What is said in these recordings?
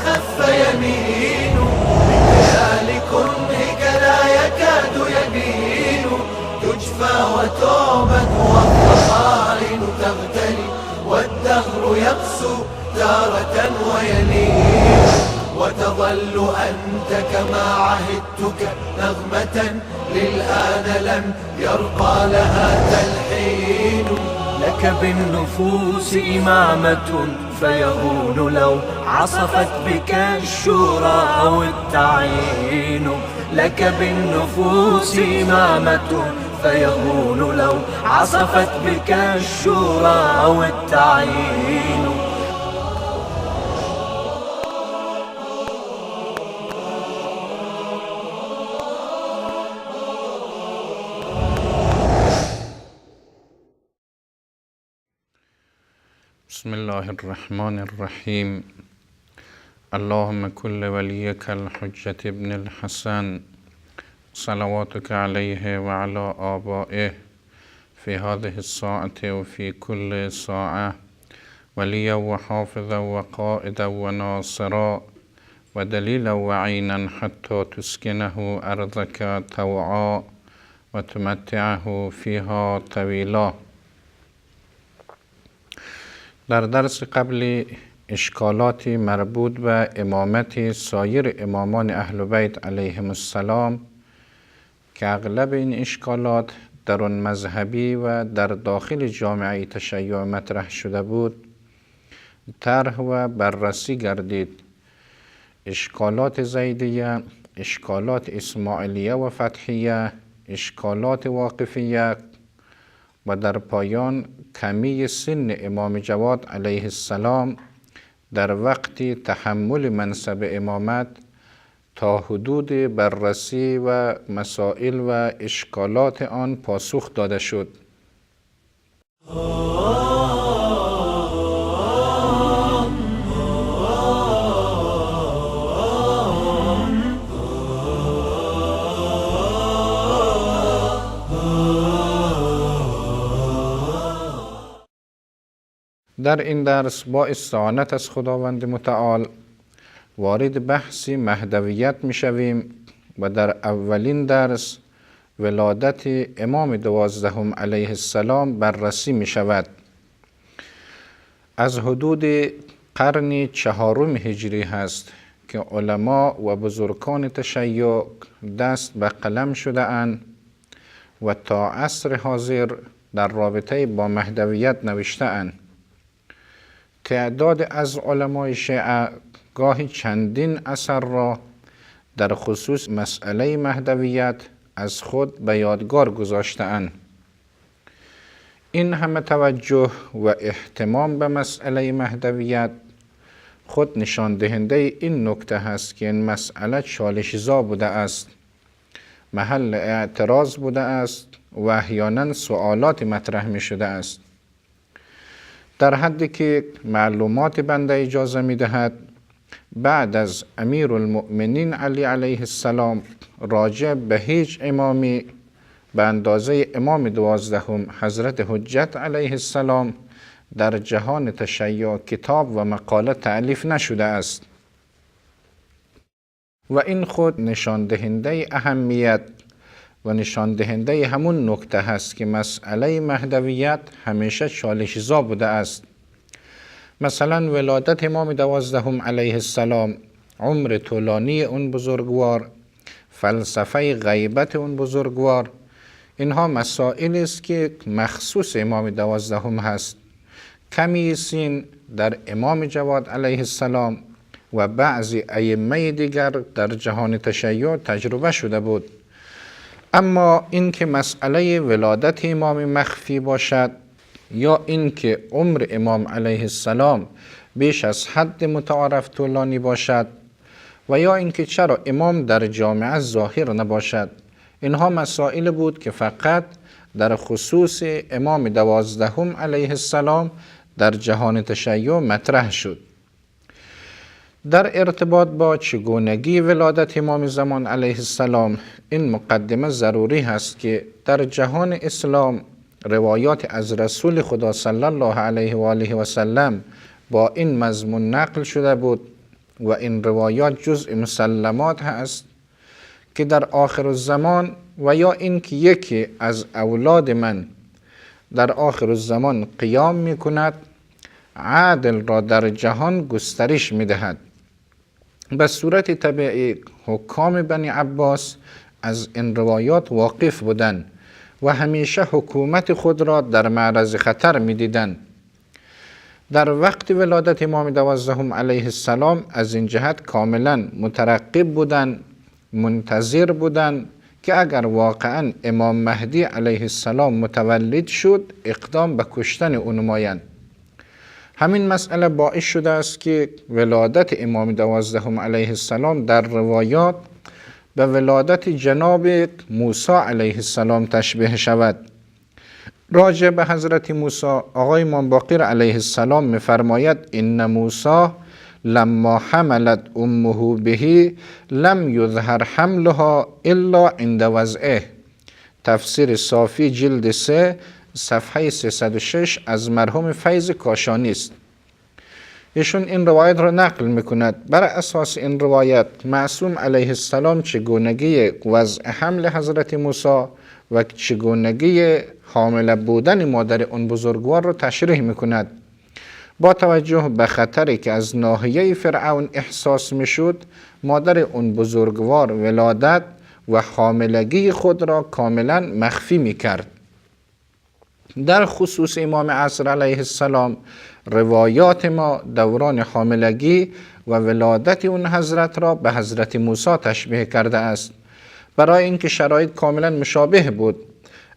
خف يمين بخيال كرهك لا يكاد يبين تجفى وتعبد والضخائن تغتلي والدهر يقسو تارة ويلين وتظل أنت كما عهدتك نغمة للآن لم يرقى لها تلحين لك بالنفوس إمامة فيهون لو عصفت بك الشورى أو التعيين لك بالنفوس إمامة فيهون لو عصفت بك الشورى أو التعيين بسم الله الرحمن الرحيم. اللهم كل وليك الحجة ابن الحسن صلواتك عليه وعلى آبائه في هذه الساعة وفي كل ساعة وليا وحافظا وقائدا وناصرا ودليلا وعينا حتى تسكنه أرضك طوعا وتمتعه فيها طويلا. در درس قبلی اشکالات مربوط به امامت سایر امامان اهل بیت علیهم السلام که اغلب این اشکالات درون مذهبی و در داخل جامعه تشیع مطرح شده بود طرح و بررسی گردید. اشکالات زیدیه، اشکالات اسماعیلیه و فتحیه، اشکالات واقفیه و در پایان کمی سن امام جواد علیه السلام در وقت تحمل منصب امامت تا حدود بررسی و مسائل و اشکالات آن پاسخ داده شد. در این درس با استعانت از خداوند متعال وارد بحث مهدویت می شویم و در اولین درس ولادت امام دوازدهم علیه السلام بررسی می شود. از حدود قرن چهارم هجری هست که علما و بزرگان تشیع دست به قلم شده اند و تا عصر حاضر در رابطه با مهدویت نوشته اند. تعداد از علمای شیعه گاهی چندین اثر را در خصوص مسئله مهدویت از خود به یادگار گذاشته‌اند. این همه توجه و اهتمام به مسئله مهدویت خود نشان دهنده این نکته است که این مسئله چالش‌زا بوده است، محل اعتراض بوده است و احیانا سوالات مطرح می شده است. در حدی که معلومات بنده اجازه می دهد بعد از امیر المؤمنین علی علیه السلام راجع به هیچ امامی به اندازه امام دوازدهم حضرت حجت علیه السلام در جهان تشیع کتاب و مقاله تألیف نشده است و این خود نشان دهنده اهمیت و نشان دهنده همون نکته هست که مسئله مهدویت همیشه چالش‌زا بوده است. مثلا ولادت امام دوازدهم علیه السلام، عمر طولانی اون بزرگوار، فلسفه غیبت اون بزرگوار، اینها مسائل است که مخصوص امام دوازدهم هست. کمی سین در امام جواد علیه السلام و بعضی ائمه دیگر در جهان تشیع تجربه شده بود. اما اینکه مسئله ولادت امام مخفی باشد یا اینکه عمر امام علیه السلام بیش از حد متعارف طولانی باشد و یا اینکه چرا امام در جامعه ظاهر نباشد، اینها مسائل بود که فقط در خصوص امام دوازدهم علیه السلام در جهان تشیع مطرح شد. در ارتباط با چگونگی ولادت امام زمان علیه السلام این مقدمه ضروری هست که در جهان اسلام روایات از رسول خدا صلی الله علیه و آله و سلم با این مضمون نقل شده بود و این روایات جزء مسلمات هست که در آخر الزمان و یا اینکه یکی از اولاد من در آخر الزمان قیام می کند، عدل را در جهان گسترش می دهد. به صورت طبیعی حکام بنی عباس از این روایات واقف بودند و همیشه حکومت خود را در معرض خطر می دیدند. در وقت ولادت امام 12 علیه السلام از این جهت کاملا مترقب بودند، منتظر بودند که اگر واقعا امام مهدی علیه السلام متولد شد اقدام به کشتن او نمایند. همین مسئله باعث شده است که ولادت امام 12 علیه السلام در روایات به ولادت جناب موسی علیه السلام تشبیه شود. راجع به حضرت موسی آقای امام باقر علیه السلام می‌فرماید ان موسی لما حملت امه به لم یظهر حملها الا عند وضعه. تفسیر صافی جلد 3 صفحه 306 از مرحوم فیض کاشانی است. ایشون این روایت را نقل میکند. بر اساس این روایت معصوم علیه السلام چگونگی وضع حمل حضرت موسی و چگونگی حامله بودن مادر اون بزرگوار را تشریح میکند. با توجه به خطری که از ناحیه فرعون احساس میشد، مادر اون بزرگوار ولادت و حاملگی خود را کاملا مخفی میکرد. در خصوص امام عصر علیه السلام روایات ما دوران حاملگی و ولادت اون حضرت را به حضرت موسی تشبیه کرده است، برای اینکه شرایط کاملا مشابه بود.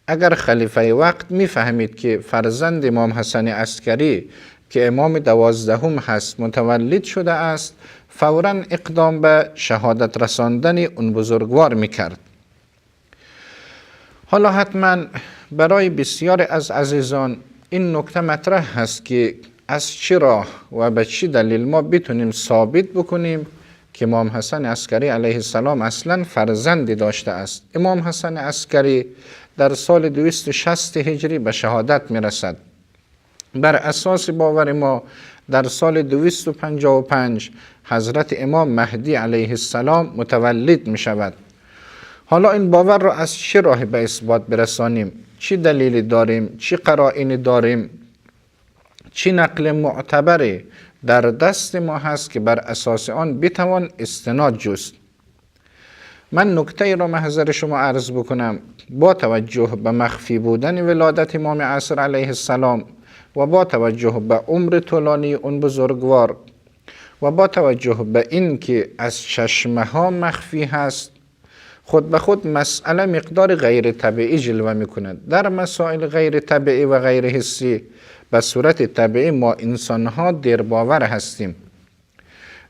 اگر خلیفه وقت میفهمید که فرزند امام حسن عسکری که امام 12 هست متولد شده است، فوراً اقدام به شهادت رساندن اون بزرگوار میکرد. حالا حتما برای بسیار از عزیزان این نکته مطرح هست که از چه راه و به چه دلیل ما بتونیم ثابت بکنیم که امام حسن عسکری علیه السلام اصلا فرزندی داشته است. امام حسن عسکری در سال 260 هجری به شهادت میرسد. بر اساس باور ما در سال 255 حضرت امام مهدی علیه السلام متولد می شود. حالا این باور را از چه راه به اثبات برسانیم؟ چه دلیلی داریم؟ چه قرائنی داریم؟ چه نقل معتبری در دست ما هست که بر اساس آن بتوان استناد جست؟ من نکته را محضر شما عرض بکنم. با توجه به مخفی بودن ولادت امام عصر علیه السلام و با توجه به عمر طولانی اون بزرگوار و با توجه به این که از چشمه ها مخفی هست، خود به خود مسئله مقدار غیر طبیعی جلوه می کند. در مسائل غیر طبیعی و غیر حسی به صورت طبیعی ما انسان ها درباور هستیم.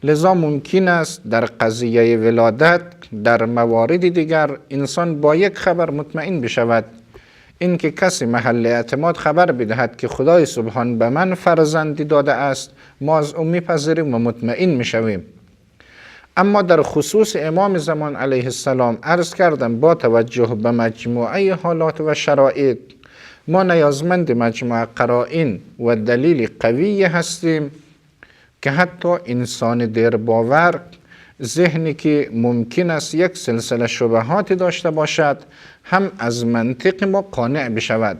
لذا ممکن است در قضیه ولادت در موارد دیگر انسان با یک خبر مطمئن بشود، اینکه کسی محل اعتماد خبر بدهد که خدای سبحان به من فرزندی داده است، ما از او میپذیریم و مطمئن میشویم. اما در خصوص امام زمان علیه السلام عرض کردم با توجه به مجموعه حالات و شرایط ما نیازمند مجموعه قرائن و دلیل قوی هستیم که حتی انسان درباور ذهنی که ممکن است یک سلسله شبهات داشته باشد هم از منطق ما قانع بشود.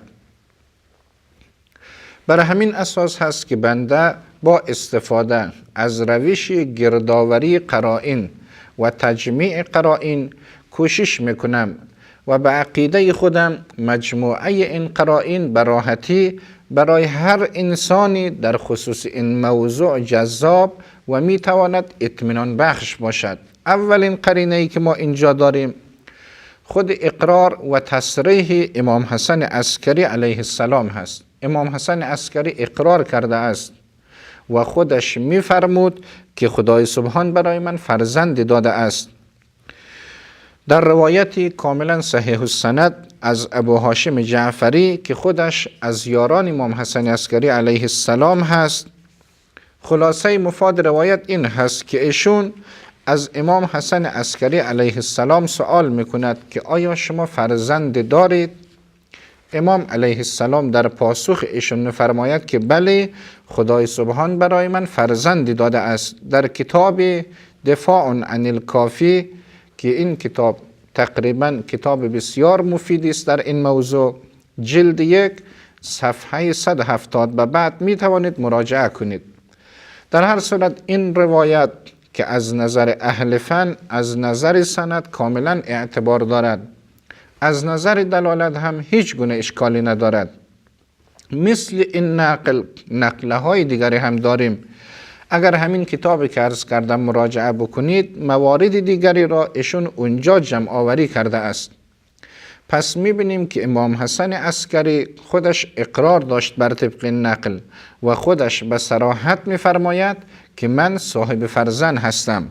برای همین اساس هست که بنده با استفاده از روش گردآوری قرائن و تجمیع قرائن کوشش میکنم و به عقیده خودم مجموعه این قرائن به راحتی برای هر انسانی در خصوص این موضوع جذاب و میتواند اطمینان بخش باشد. اولین قرینه‌ای که ما اینجا داریم خود اقرار و تصریح امام حسن عسکری علیه السلام هست. امام حسن عسکری اقرار کرده است و خودش میفرمود که خدای سبحان برای من فرزند داده است. در روایتی کاملا صحیح السند از ابو هاشم جعفری که خودش از یاران امام حسن عسکری علیه السلام هست، خلاصه مفاد روایت این هست که ایشون از امام حسن عسکری علیه السلام سوال میکند که آیا شما فرزند دارید؟ امام علیه السلام در پاسخ ایشون می‌فرماید که بله، خدای سبحان برای من فرزندی داده است. در کتاب دفاع عن الکافی که این کتاب تقریبا کتاب بسیار مفیدی است در این موضوع، جلد 1 صفحه 170 به بعد می توانید مراجعه کنید. در هر صورت این روایت که از نظر اهل فن، از نظر سند کاملا اعتبار دارد، از نظر دلالت هم هیچ گونه اشکالی ندارد. مثل این نقله های دیگری هم داریم. اگر همین کتابی که عرض کردم مراجعه بکنید، موارد دیگری را ایشون اونجا جمع آوری کرده است. پس میبینیم که امام حسن عسکری خودش اقرار داشت بر طبق نقل و خودش به صراحت میفرماید که من صاحب فرزند هستم.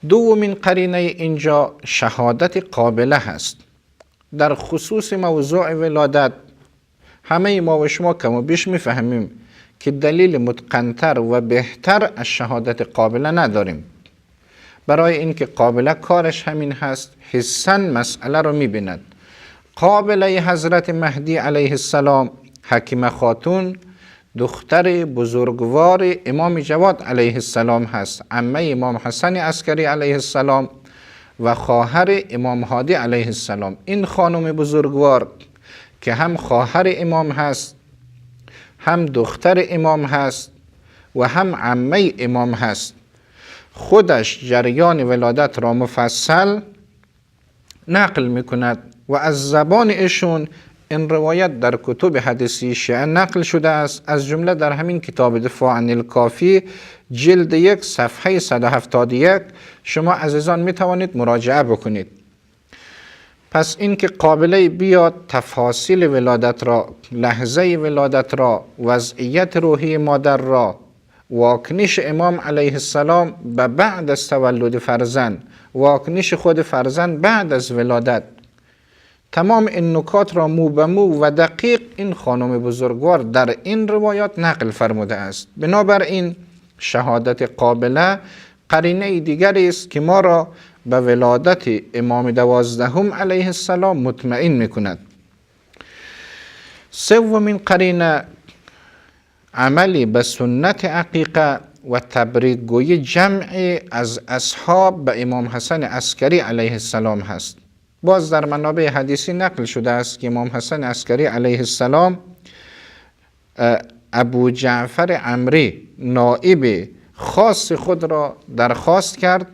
دومین قرینه اینجا شهادت قابله هست. در خصوص موضوع ولادت همه ما و شما کم و بیش میفهمیم که دلیل متقنتر و بهتر از شهادت قابله نداریم. برای اینکه قابله کارش همین هست، حساً مسئله رو میبیند. قابله حضرت مهدی علیه السلام حکیمه خاتون دختر بزرگوار امام جواد علیه السلام هست، عمه امام حسن عسکری علیه السلام و خواهر امام هادی علیه السلام. این خانم بزرگوار که هم خواهر امام هست، هم دختر امام هست و هم عمه امام هست، خودش جریان ولادت را مفصل نقل میکند و از زبان ایشون این روایت در کتب حدیثی شیعه نقل شده است. از جمله در همین کتاب دفاع عن الکافی جلد 1 صفحه 171 شما عزیزان می توانید مراجعه بکنید. پس اینکه قابله بیاد تفاصیل ولادت را، لحظه ولادت را، وضعیت روحی مادر را، واکنش امام علیه السلام به بعد از تولد فرزند، واکنش خود فرزند بعد از ولادت، تمام این نکات را مو به مو و دقیق این خانم بزرگوار در این روایات نقل فرموده است. بنابراین شهادت قابله قرینه دیگری است که ما را به ولادت امام 12 علیه السلام مطمئن میکند. سومین قرینه عملی به سنت عقیقه و تبریک گوی جمعی از اصحاب به امام حسن عسکری علیه السلام هست. باز در منابع حدیثی نقل شده است که امام حسن عسکری علیه السلام ابو جعفر عمری نائب خاص خود را درخواست کرد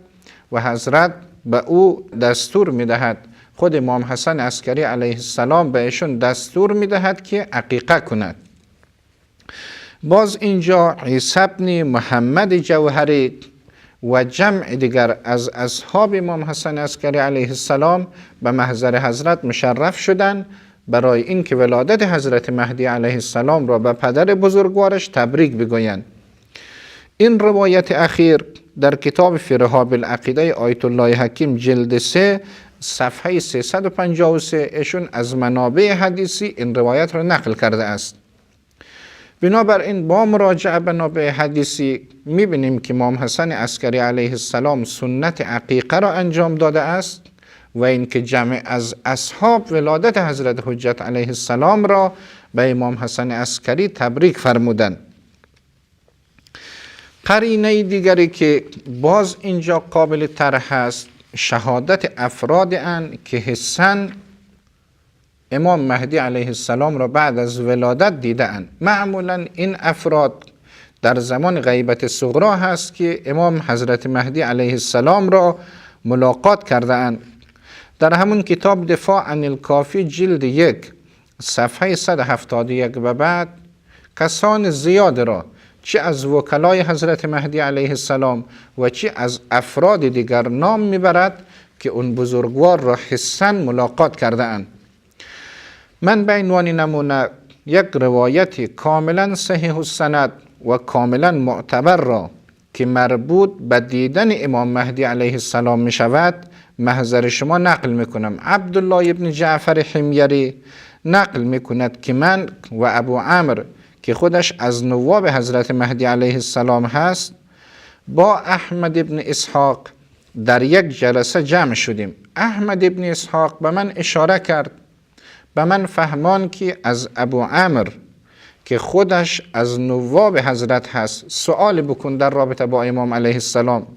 و حضرت به او دستور میدهد، خود امام حسن عسکری علیه السلام به ایشون دستور میدهد که عقیقه کند. باز اینجا عیسی بن محمد جوهری و جمع دیگر از اصحاب امام حسن عسکری علیه السلام به محضر حضرت مشرف شدند برای اینکه ولادت حضرت مهدی علیه السلام را به پدر بزرگوارش تبریک بگویند. این روایت اخیر در کتاب فی رحاب العقیده آیت الله حکیم جلد 3 صفحه 353 ایشون از منابع حدیثی این روایت را نقل کرده است. بنابراین با مراجعه به منابع حدیثی میبینیم که امام حسن عسکری علیه السلام سنت عقیقه را انجام داده است و اینکه جمع از اصحاب ولادت حضرت حجت علیه السلام را به امام حسن عسکری تبریک فرمودند. قرینه دیگری که باز اینجا قابل طرح است شهادت افراد ان که حسن امام مهدی علیه السلام را بعد از ولادت دیده اند. معمولا این افراد در زمان غیبت صغرا هست که امام حضرت مهدی علیه السلام را ملاقات کرده اند. در همون کتاب دفاع عن الکافی جلد 1 صفحه 171 به بعد کسان زیاد را چه از وکلای حضرت مهدی علیه السلام و چه از افراد دیگر نام میبرد که اون بزرگوار را حسن ملاقات کرده اند. من به عنوان نمونه یک روایت کاملا صحیح السند و کاملا معتبر را که مربوط به دیدن امام مهدی علیه السلام می شود محضر شما نقل می کنم. عبدالله ابن جعفر حمیری نقل می کند که من و ابو عمرو که خودش از نواب حضرت مهدی علیه السلام هست با احمد ابن اسحاق در یک جلسه جمع شدیم. احمد ابن اسحاق به من اشاره کرد، به من فهمان که از ابو عمرو که خودش از نواب حضرت هست سؤال بکن در رابطه با امام علیه السلام.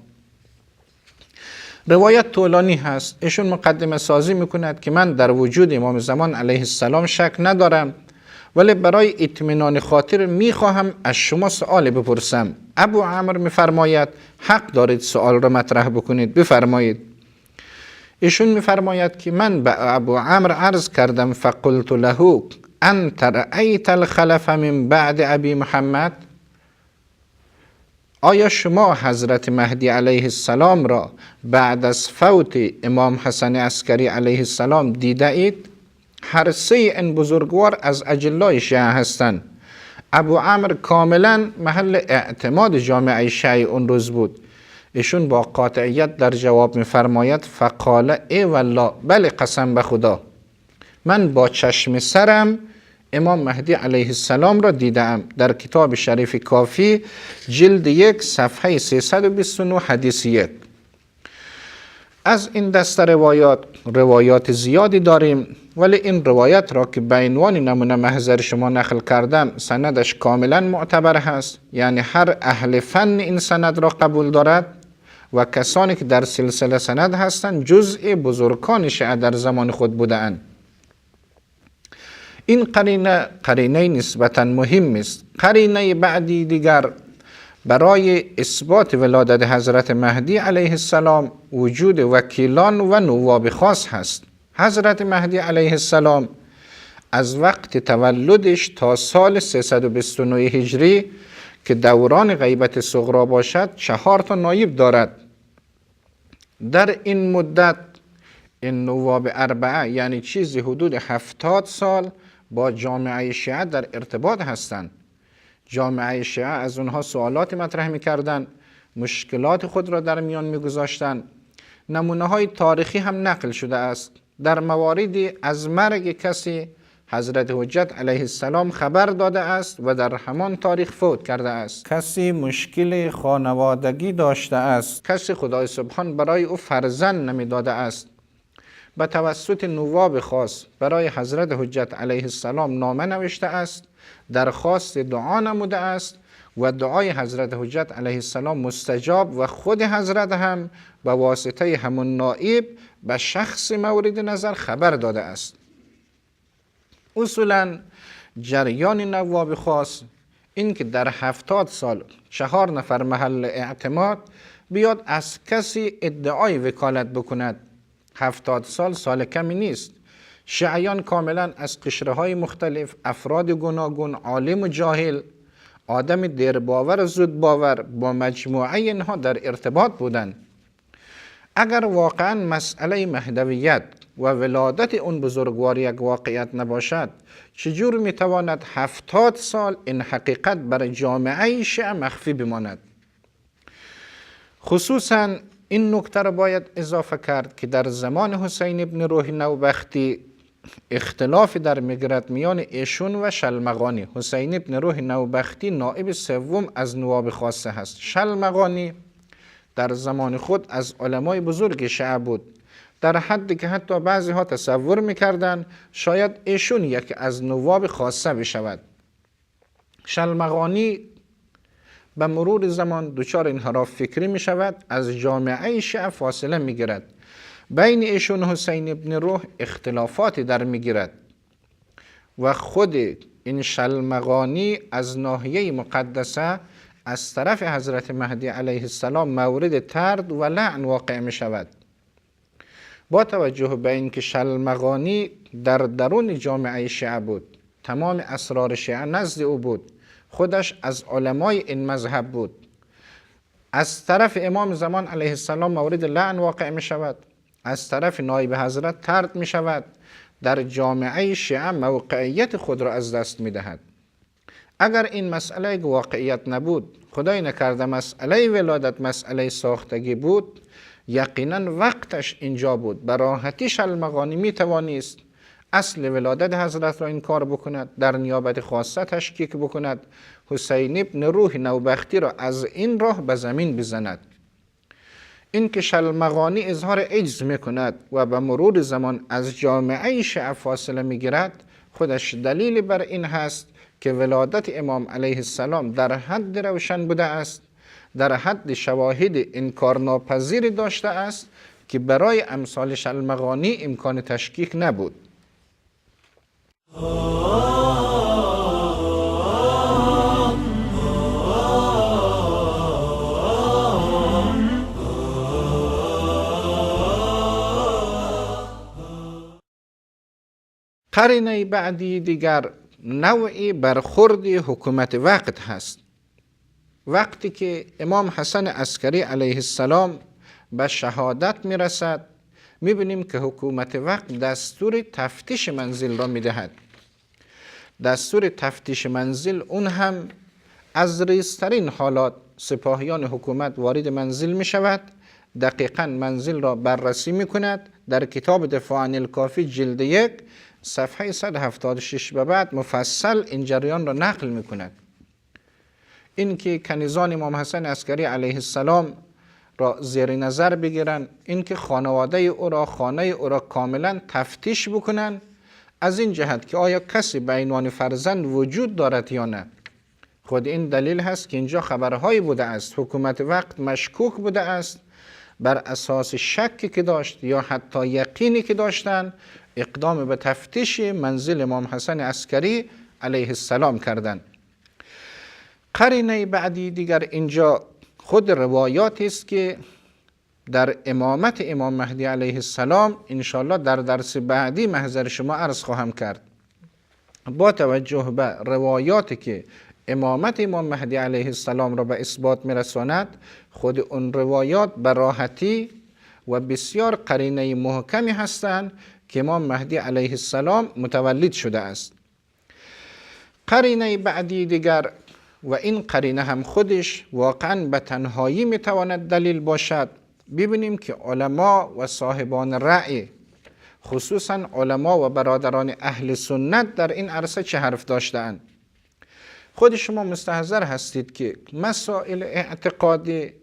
روایت طولانی هست. ایشون مقدمه سازی میکند که من در وجود امام زمان علیه السلام شک ندارم، ولی برای اطمینان خاطر میخواهم از شما سؤال بپرسم. ابو عمرو میفرماید حق دارید سؤال را مطرح بکنید، بفرمایید. ایشون میفرماید که من به ابو عمرو عرض کردم فقلت له انت رأیت الخلف من بعد ابی محمد؟ آیا شما حضرت مهدی علیه السلام را بعد از فوت امام حسن عسکری علیه السلام دیده اید؟ هر سه این بزرگوار از اجلای شیعه هستند. ابو عمرو کاملا محل اعتماد جامعه شیعه اون روز بود. ایشون با قاطعیت در جواب میفرماید فقال ای والله، بله قسم به خدا من با چشم سرم امام مهدی علیه السلام را دیدم. در کتاب شریف کافی جلد 1 صفحه 329 حدیث 1. از این دسته روایات زیادی داریم، ولی این روایت را که به عنوان نمونه محضر شما نقل کردم سندش کاملا معتبر هست، یعنی هر اهل فن این سند را قبول دارد و کسانی که در سلسله سند هستند جزء بزرگان شیعه در زمان خود بودند. این قرینه نسبتا مهم است. قرینه بعدی دیگر برای اثبات ولادت حضرت مهدی علیه السلام وجود وکیلان و نواب خاص هست. حضرت مهدی علیه السلام از وقت تولدش تا سال 329 هجری که دوران غیبت صغرا باشد 4 نایب دارد. در این مدت این نواب 4 یعنی چیزی حدود 70 سال با جامعه شیعه در ارتباط هستند. جامعه شیعه از اونها سوالات مطرح می‌کردند، مشکلات خود را در میان می‌گذاشتند. نمونه‌های تاریخی هم نقل شده است. در مواردی از مرگ کسی حضرت حجت علیه السلام خبر داده است و در همان تاریخ فوت کرده است. کسی مشکل خانوادگی داشته است، کسی خدای سبحان برای او فرزند نمی‌داده است، به توسط نواب خاص برای حضرت حجت علیه السلام نامه نوشته است، درخواست دعا نموده است و دعای حضرت حجت علیه السلام مستجاب و خود حضرت هم به واسطه همون نائب به شخص مورد نظر خبر داده است. اصولا جریان نواب خاص این که در 70 سال 4 نفر محل اعتماد بیاد از کسی ادعای وکالت بکند. 70 سال کمی نیست. شیعیان کاملا از قشرهای مختلف، افراد گوناگون، عالم و جاهل، آدم دیرباور و زودباور با مجموعه اینها در ارتباط بودند. اگر واقعا مسئله مهدویت و ولادت اون بزرگوار یک واقعیت نباشد، چجور میتواند 70 سال این حقیقت برای جامعه شیعه مخفی بماند؟ خصوصا این نکته را باید اضافه کرد که در زمان حسین ابن روح نوبختی اختلاف در میگرد میان ایشون و شلمغانی. حسین ابن روح نوبختی نائب سوم از نواب خاصه هست. شلمغانی در زمان خود از علمای بزرگ شیعه بود، در حدی که حتی بعضی ها تصور میکردند شاید ایشون یکی از نواب خاصه بشود. شلمغانی به مرور زمان دچار انحراف فکری می شود، از جامعه شیعه فاصله می گیرد. بین ایشون حسین ابن روح اختلافاتی در می گیرد و خود این شلمغانی از ناحیه مقدسه از طرف حضرت مهدی علیه السلام مورد طرد و لعن واقع می شود. با توجه به اینکه شلمغانی در درون جامعه شیعه بود، تمام اسرار شیعه نزد او بود، خودش از علمای این مذهب بود، از طرف امام زمان علیه السلام مورد لعن واقع می شود، از طرف نایب حضرت طرد می شود، در جامعه شیعه موقعیت خود را از دست می دهد. اگر این مسئله واقعیت نبود، خدای نکرده مسئله ولادت مسئله ساختگی بود، یقینا وقتش اینجا بود، به راحتی المغانی می توانست اصل ولادت حضرت را انکار بکند، در نیابت خاصه تشکیک بکند، حسین ابن روح نوبختی را از این راه به زمین بزند. این که شلمغانی اظهار عجز میکند و به مرور زمان از جامعه شیعه فاصله میگیرد، خودش دلیل بر این هست که ولادت امام علیه السلام در حد روشن بوده است، در حد شواهد انکارناپذیر داشته است که برای امثال شلمغانی امکان تشکیک نبود. قرینه بعدی دیگر نوعی برخورد حکومت وقت هست. وقتی که امام حسن عسکری علیه السلام به شهادت میرسد، میبینیم که حکومت وقت دستور تفتیش منزل را میدهد. دستور تفتیش منزل اون هم از ریزترین حالات سپاهیان حکومت وارد منزل میشود، دقیقاً منزل را بررسی میکند. در کتاب دفاع عن الکافی جلد 1 صفحه 176 به بعد مفصل این جریان را نقل میکند. این که کنیزان امام حسن عسکری علیه السلام را زیر نظر بگیرن، این که خانواده او را، خانه او را کاملا تفتیش بکنن، از این جهت که آیا کسی به عنوان فرزند وجود دارد یا نه. خود این دلیل هست که اینجا خبرهایی بوده است حکومت وقت مشکوک بوده است، بر اساس شکی که داشت یا حتی یقینی که داشتن اقدام به تفتیش منزل امام حسن عسکری علیه السلام کردند. قرینه بعدی دیگر اینجا خود روایات است که در امامت امام مهدی علیه السلام انشاءالله در درس بعدی محضر شما عرض خواهم کرد. با توجه به روایاتی که امامت امام مهدی علیه السلام را به اثبات میرساند، خود اون روایات به راحتی و بسیار قرینه محکمی هستند که امام مهدی علیه السلام متولد شده است. قرینه بعدی دیگر و این قرینه هم خودش واقعا به تنهایی میتواند دلیل باشد. ببینیم که علما و صاحبان رأی، خصوصا علما و برادران اهل سنت در این عرصه چه حرف داشتند. خود شما مستحضر هستید که مسائل اعتقادی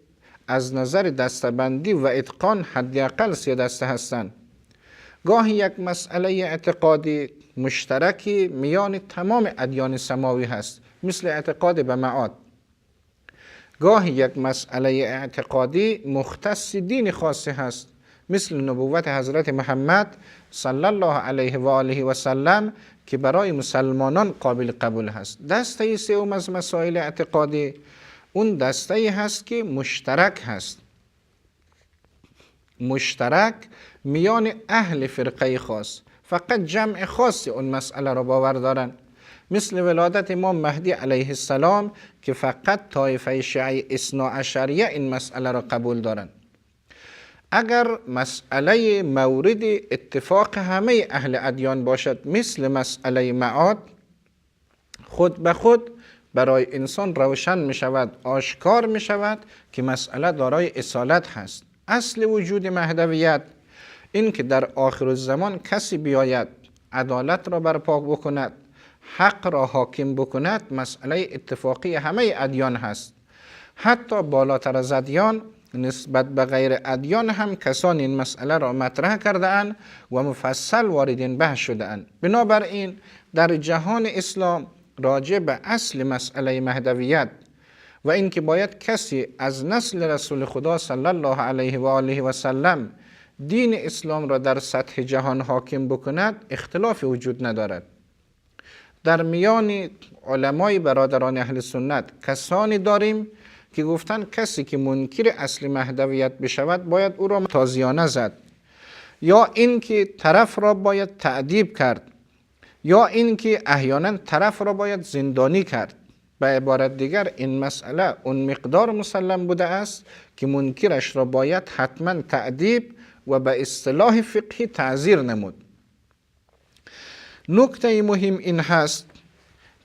از نظر دستبندی و اتقان حداقل 3 دسته هستند. گاهی یک مسئله اعتقادی مشترکی میان تمام ادیان سماوی هست، مثل اعتقاد به معاد. گاهی یک مسئله اعتقادی مختص دین خاصی هست، مثل نبوت حضرت محمد صلی الله علیه و آله و سلم که برای مسلمانان قابل قبول هست. دسته سوم از مسائل اعتقادی اون دسته هست که مشترک هست، مشترک میان اهل فرقه خاص، فقط جمع خاصی اون مسئله را باور دارن، مثل ولادت امام مهدی علیه السلام که فقط طایفه شیعه اثنا عشریه این مسئله را قبول دارن. اگر مسئله مورد اتفاق همه اهل ادیان باشد، مثل مسئله معاد، خود به خود برای انسان روشن می شود، آشکار می شود که مسئله دارای اصالت هست. اصل وجود مهدویت این که در آخر الزمان کسی بیاید عدالت را برپا بکند، حق را حاکم بکند، مسئله اتفاقی همه ادیان هست. حتی بالاتر از ادیان نسبت به غیر ادیان هم کسان این مسئله را مطرح کرده اند و مفصل وارد این بحث شده اند. بنابراین در جهان اسلام راجع به اصل مسئله مهدویت و اینکه باید کسی از نسل رسول خدا صلی الله علیه و آله و سلم دین اسلام را در سطح جهان حاکم بکند اختلاف وجود ندارد. در میان علمای برادران اهل سنت کسانی داریم که گفتن کسی که منکر اصل مهدویت بشود باید او را تازیانه زد، یا اینکه طرف را باید تعذیب کرد، یا اینکه احیانا طرف را باید زندانی کرد. به عبارت دیگر این مسئله اون مقدار مسلم بوده است که منکرش را باید حتما تعذیب و به اصطلاح فقهی تعزیر نمود. نکته مهم این هست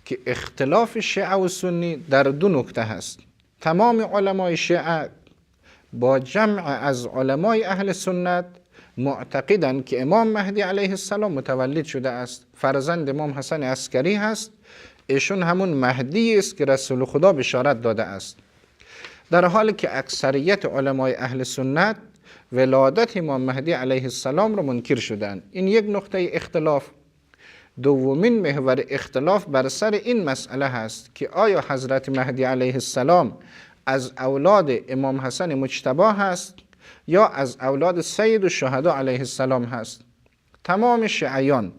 که اختلاف شیعه و سنی در 2 نکته هست. تمام علمای شیعه با جمع از علمای اهل سنت معتقدند که امام مهدی علیه السلام متولد شده است، فرزند امام حسن عسکری هست. ایشون همون مهدی است که رسول خدا بشارت داده است، در حالی که اکثریت علمای اهل سنت ولادت امام مهدی علیه السلام را منکر شدند. این یک نقطه اختلاف. دومین محور اختلاف بر سر این مسئله هست که آیا حضرت مهدی علیه السلام از اولاد امام حسن مجتبی هست یا از اولاد سید الشهدا علیه السلام هست. تمام شیعیان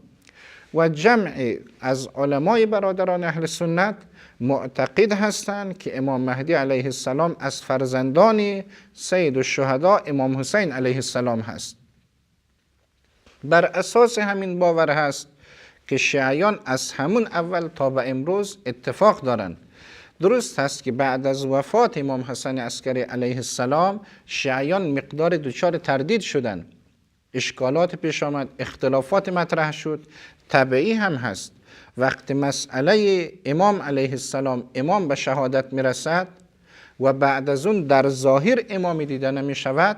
و جمع از علمای برادران اهل سنت معتقد هستند که امام مهدی علیه السلام از فرزندان سید الشهدا امام حسین علیه السلام هست. بر اساس همین باور هست که شیعیان از همون اول تا به امروز اتفاق دارند. درست است که بعد از وفات امام حسن عسکری علیه السلام شیعیان مقدار دچار تردید شدند، اشکالات پیش آمد، اختلافات مطرح شد. طبیعی هم هست وقتی مسئله امام علیه السلام امام به شهادت میرسد و بعد از اون در ظاهر امامی دیده نمی شود،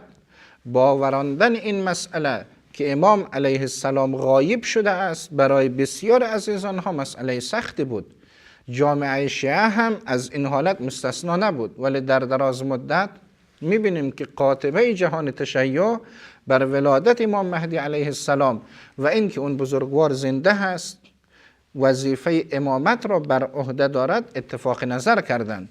باوراندن این مسئله که امام علیه السلام غایب شده است برای بسیار عزیزان ها مسئله سختی بود. جامعه شیعه هم از این حالت مستثنا نبود، ولی در دراز مدت میبینیم که قاطبه جهان تشیع بر ولادت امام مهدی علیه السلام و اینکه اون بزرگوار زنده هست وظیفه امامت را بر عهده دارد اتفاق نظر کردند.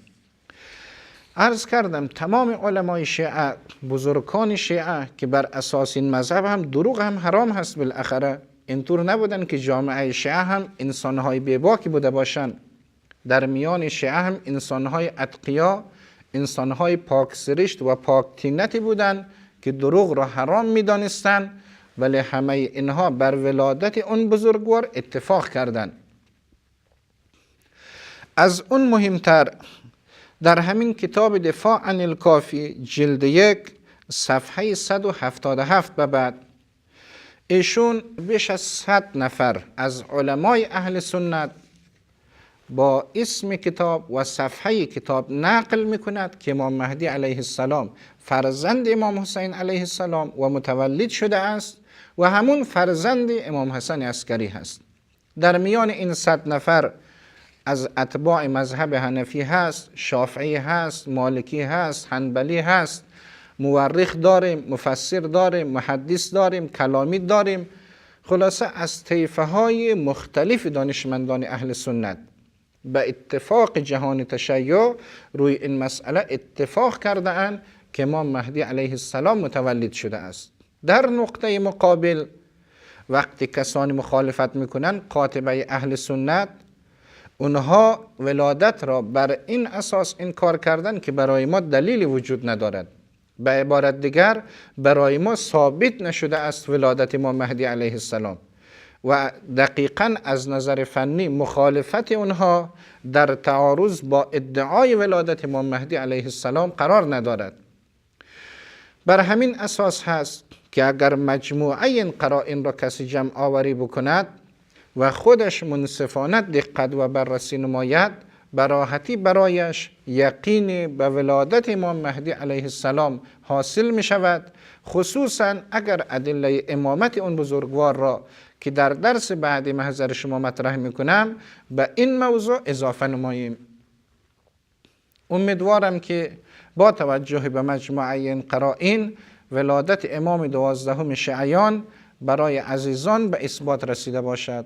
عرض کردم تمام علمای شیعه، بزرگان شیعه که بر اساس این مذهب هم دروغ هم حرام هست، بالاخره اینطور نبودن که جامعه شیعه هم انسانهای بیباکی بوده باشند. در میان شیعه هم انسانهای اتقیا، انسانهای پاک سرشت و پاک طینتی بودند که دروغ را حرام می‌دانستند، ولی همه اینها بر ولادت اون بزرگوار اتفاق کردند. از اون مهمتر در همین کتاب دفاع عن الکافی جلد 1 صفحه 177 به بعد ایشون بیش از 100 نفر از علمای اهل سنت با اسم کتاب و صفحه کتاب نقل میکند که امام مهدی علیه السلام فرزند امام حسین علیه السلام و متولد شده است و همون فرزند امام حسن عسکری هست. در میان این 100 نفر از اتباع مذهب حنفی هست، شافعی هست، مالکی هست، حنبلی هست، مورخ داریم، مفسر داریم، محدث داریم، کلامی داریم، خلاصه از طیفه های مختلف دانشمندان اهل سنت. به اتفاق جهان تشیع روی این مسئله اتفاق کرده اند که امام مهدی علیه السلام متولد شده است. در نقطه مقابل وقتی کسانی مخالفت میکنن قاطبه اهل سنت، اونها ولادت را بر این اساس انکار کردن که برای ما دلیلی وجود ندارد. به عبارت دیگر برای ما ثابت نشده است ولادت امام مهدی علیه السلام و دقیقاً از نظر فنی مخالفت اونها در تعارض با ادعای ولادت امام مهدی علیه السلام قرار ندارد. بر همین اساس هست که اگر مجموعه این قرائن را کسی جمع آوری بکند و خودش منصفانه دقت و بررسی نماید، براحتی برایش یقین به ولادت امام مهدی علیه السلام حاصل می شود، خصوصا اگر ادله امامت اون بزرگوار را که در درس بعدی محضر شما مطرح می کنم به این موضوع اضافه نماییم. امیدوارم که با توجه به مجموعه این قرائن ولادت امام 12 شیعیان برای عزیزان به اثبات رسیده باشد.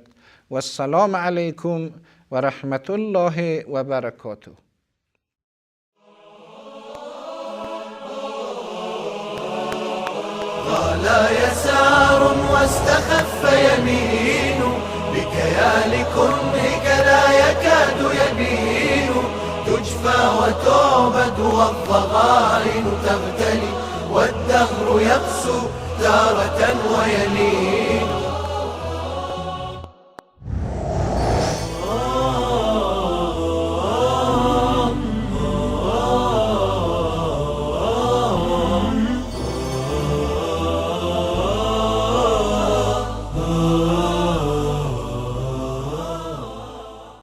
و السلام علیکم و رحمت الله و برکاته. غلا يسار واستخف يمين بكيال كرهك لا يكاد يبين تجفى وتعبد والضغائن تغتلي والدهر يقسو تارة ويمين.